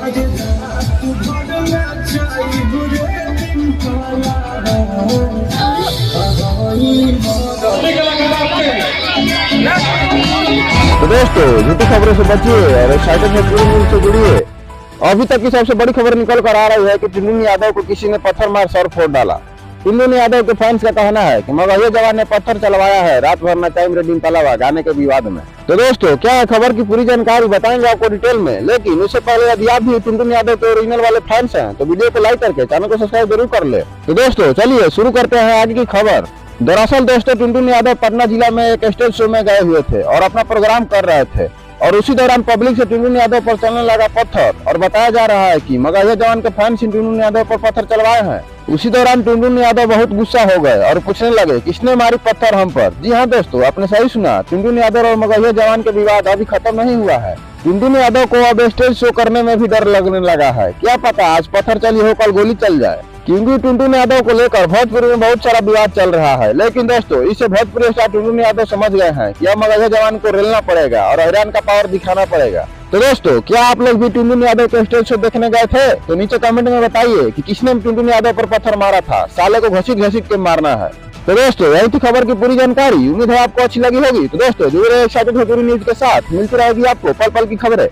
तो दोस्तों झूठी खबरों से बचिए और एक्साइटेड भोजपुरी न्यूज से जुड़िए। अभी तक की सबसे बड़ी खबर निकल कर आ रही है कि टुनटुन यादव को किसी ने पत्थर मार सर फोड़ डाला। टुनटुन यादव के फैंस का कहना है कि मगहिया जवान ने पत्थर चलवाया है रात भर नचाइम रे डिम्पलवा गाने के विवाद में। तो दोस्तों क्या है खबर की पूरी जानकारी बताएंगे आपको डिटेल में, लेकिन उससे पहले यदि आप भी टुनटुन यादव के ओरिजिनल वाले फैंस हैं तो वीडियो को लाइक करके चैनल को सब्सक्राइब जरूर कर ले। तो दोस्तों चलिए शुरू करते हैं आगे की खबर। दरअसल दोस्तों टुनटुन यादव पटना जिला में एक स्टेज शो में गए हुए थे और अपना प्रोग्राम कर रहे थे और उसी दौरान पब्लिक से टुनटुन यादव पर चलने लगा पत्थर और बताया जा रहा है कि मगहिया जवान के फैंस टुनटुन यादव पर पत्थर चलवाए हैं। उसी दौरान टुनटुन यादव बहुत गुस्सा हो गए और पूछने लगे किसने मारी पत्थर हम पर। जी हाँ दोस्तों, आपने सही सुना, टुनटुन यादव और मगहिया जवान के विवाद अभी खत्म नहीं हुआ है। टुनटुन यादव को अब स्टेज शो करने में भी डर लगने लगा है। क्या पता आज पत्थर चली हो कल गोली चल जाए, क्योंकि टुनटुन यादव को लेकर भोजपुरी में बहुत सारा विवाद चल रहा है। लेकिन दोस्तों इसे भोजपुरी स्टार टुनटुन यादव समझ गए हैं कि अब मगहिया जवान को रेलना पड़ेगा और ईरान का पावर दिखाना पड़ेगा। तो दोस्तों क्या आप लोग भी टुनटुन यादव के स्टेज शो देखने गए थे? तो नीचे कमेंट में बताइए कि किसने टुनटुन यादव पर पत्थर मारा था। साले को घसीट घसीट के मारना है। तो दोस्तों यही थी खबर की पूरी जानकारी। उम्मीद है आपको अच्छी लगी होगी। तो दोस्तों जुड़े रहिए एक्साइटेड भोजपुरी न्यूज के साथ, मिलती रहेगी आपको पल पल की खबरें।